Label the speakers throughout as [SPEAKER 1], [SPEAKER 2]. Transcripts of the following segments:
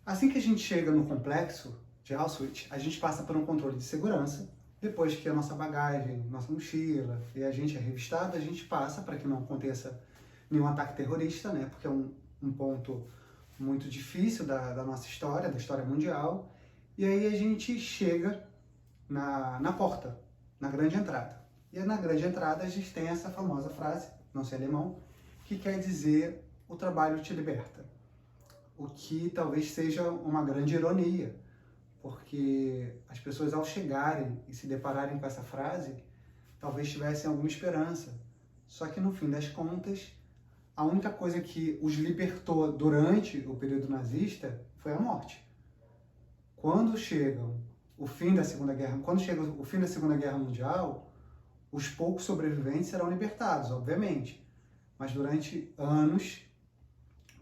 [SPEAKER 1] Assim que a gente chega no complexo de Auschwitz, a gente passa por um controle de segurança. Depois que a nossa bagagem, nossa mochila e a gente é revistado, a gente passa para que não aconteça nenhum ataque terrorista, né? Porque é um ponto muito difícil da nossa história, da história mundial. E aí a gente chega na porta, na grande entrada. E na grande entrada a gente tem essa famosa frase, não sei alemão, que quer dizer o trabalho te liberta. O que talvez seja uma grande ironia, porque as pessoas ao chegarem e se depararem com essa frase, talvez tivessem alguma esperança. Só que no fim das contas, a única coisa que os libertou durante o período nazista foi a morte. Quando chega o fim da Segunda Guerra Mundial, os poucos sobreviventes serão libertados, obviamente. Mas durante anos,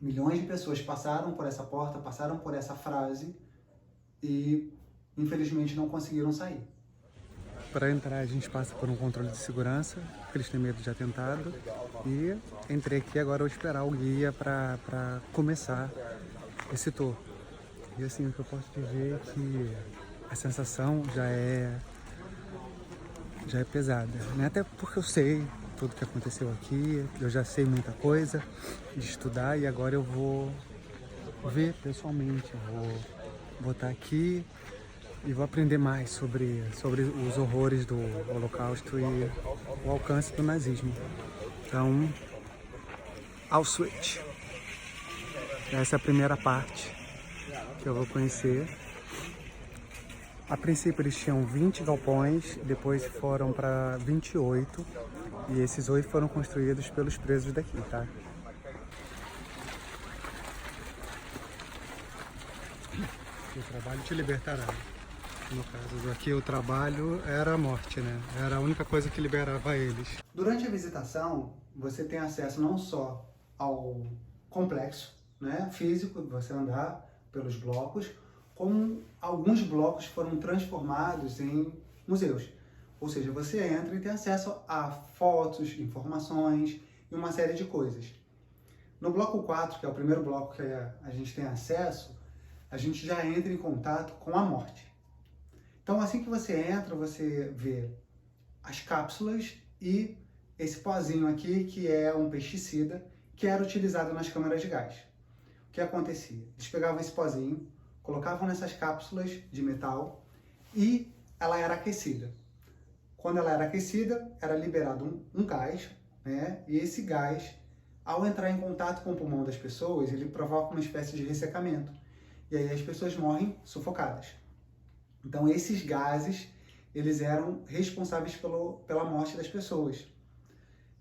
[SPEAKER 1] milhões de pessoas passaram por essa porta, passaram por essa frase e, infelizmente, não conseguiram sair.
[SPEAKER 2] Para entrar, a gente passa por um controle de segurança, porque eles têm medo de atentado. E entrei aqui, agora eu vou esperar o guia para começar esse tour. E assim, o que eu posso dizer é que a sensação já é pesada, né? Até porque eu sei tudo que aconteceu aqui, eu já sei muita coisa de estudar e agora eu vou ver pessoalmente, eu vou estar aqui e vou aprender mais sobre os horrores do Holocausto e o alcance do nazismo. Então, Auschwitz. Essa é a primeira parte que eu vou conhecer. A princípio eles tinham 20 galpões, depois foram para 28 e esses 8 foram construídos pelos presos daqui, tá? O trabalho te libertará. No caso aqui, o trabalho era a morte, né? Era a única coisa que liberava eles.
[SPEAKER 1] Durante a visitação, você tem acesso não só ao complexo, né, físico, de você andar pelos blocos, como alguns blocos foram transformados em museus. Ou seja, você entra e tem acesso a fotos, informações e uma série de coisas. No bloco 4, que é o primeiro bloco que a gente tem acesso, a gente já entra em contato com a morte. Então, assim que você entra, você vê as cápsulas e esse pozinho aqui, que é um pesticida, que era utilizado nas câmaras de gás. O que acontecia? Eles pegavam esse pozinho, colocavam nessas cápsulas de metal e ela era aquecida. Quando ela era aquecida, era liberado um gás, né? E esse gás, ao entrar em contato com o pulmão das pessoas, ele provoca uma espécie de ressecamento. E aí as pessoas morrem sufocadas. Então esses gases, eles eram responsáveis pela morte das pessoas.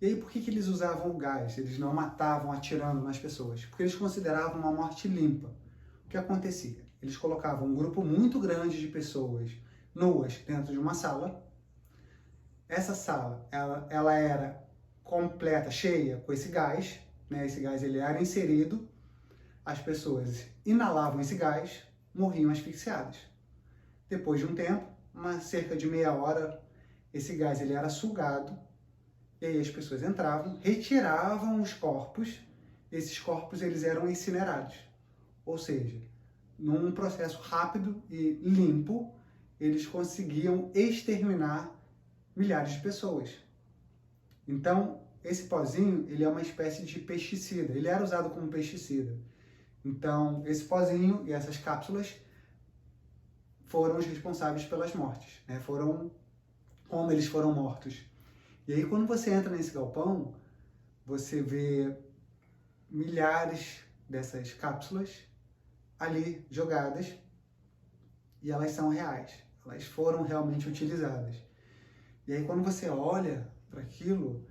[SPEAKER 1] E aí por que eles usavam o gás? Eles não matavam atirando nas pessoas? Porque eles consideravam uma morte limpa. O que acontecia? Eles colocavam um grupo muito grande de pessoas nuas dentro de uma sala. Essa sala, ela era completa, cheia com esse gás, né? Esse gás ele era inserido, as pessoas inalavam esse gás, morriam asfixiadas. Depois de um tempo, cerca de meia hora, esse gás ele era sugado, e aí as pessoas entravam, retiravam os corpos, esses corpos eles eram incinerados. Ou seja, num processo rápido e limpo, eles conseguiam exterminar milhares de pessoas. Então, esse pozinho, ele é uma espécie de pesticida, ele era usado como pesticida. Então, esse pozinho e essas cápsulas foram os responsáveis pelas mortes, né? Como eles foram mortos. E aí, quando você entra nesse galpão, você vê milhares dessas cápsulas ali jogadas e elas são reais, elas foram realmente utilizadas. E aí, quando você olha para aquilo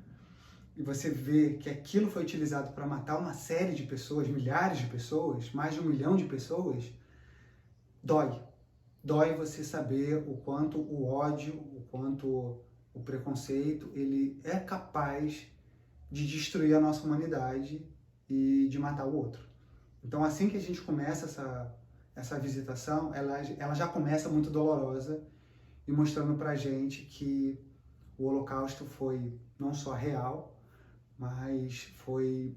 [SPEAKER 1] e você vê que aquilo foi utilizado para matar uma série de pessoas, milhares de pessoas, mais de 1 milhão de pessoas, dói. Dói você saber o quanto o ódio, o quanto o preconceito, ele é capaz de destruir a nossa humanidade e de matar o outro. Então, assim que a gente começa essa visitação, ela já começa muito dolorosa e mostrando pra gente que o Holocausto foi não só real, mas foi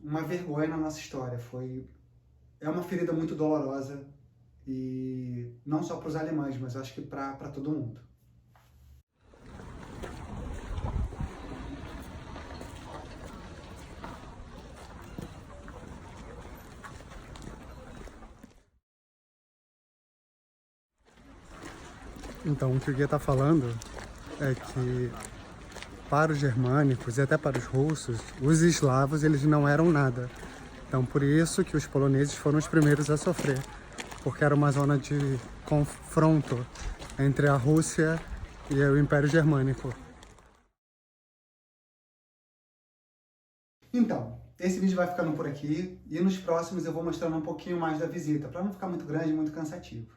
[SPEAKER 1] uma vergonha na nossa história. É uma ferida muito dolorosa, e não só para os alemães, mas acho que para todo mundo.
[SPEAKER 2] Então, o que o guia está falando é que para os germânicos e até para os russos, os eslavos eles não eram nada. Então, por isso que os poloneses foram os primeiros a sofrer, porque era uma zona de confronto entre a Rússia e o Império Germânico.
[SPEAKER 1] Então, esse vídeo vai ficando por aqui, e nos próximos eu vou mostrando um pouquinho mais da visita, para não ficar muito grande e muito cansativo.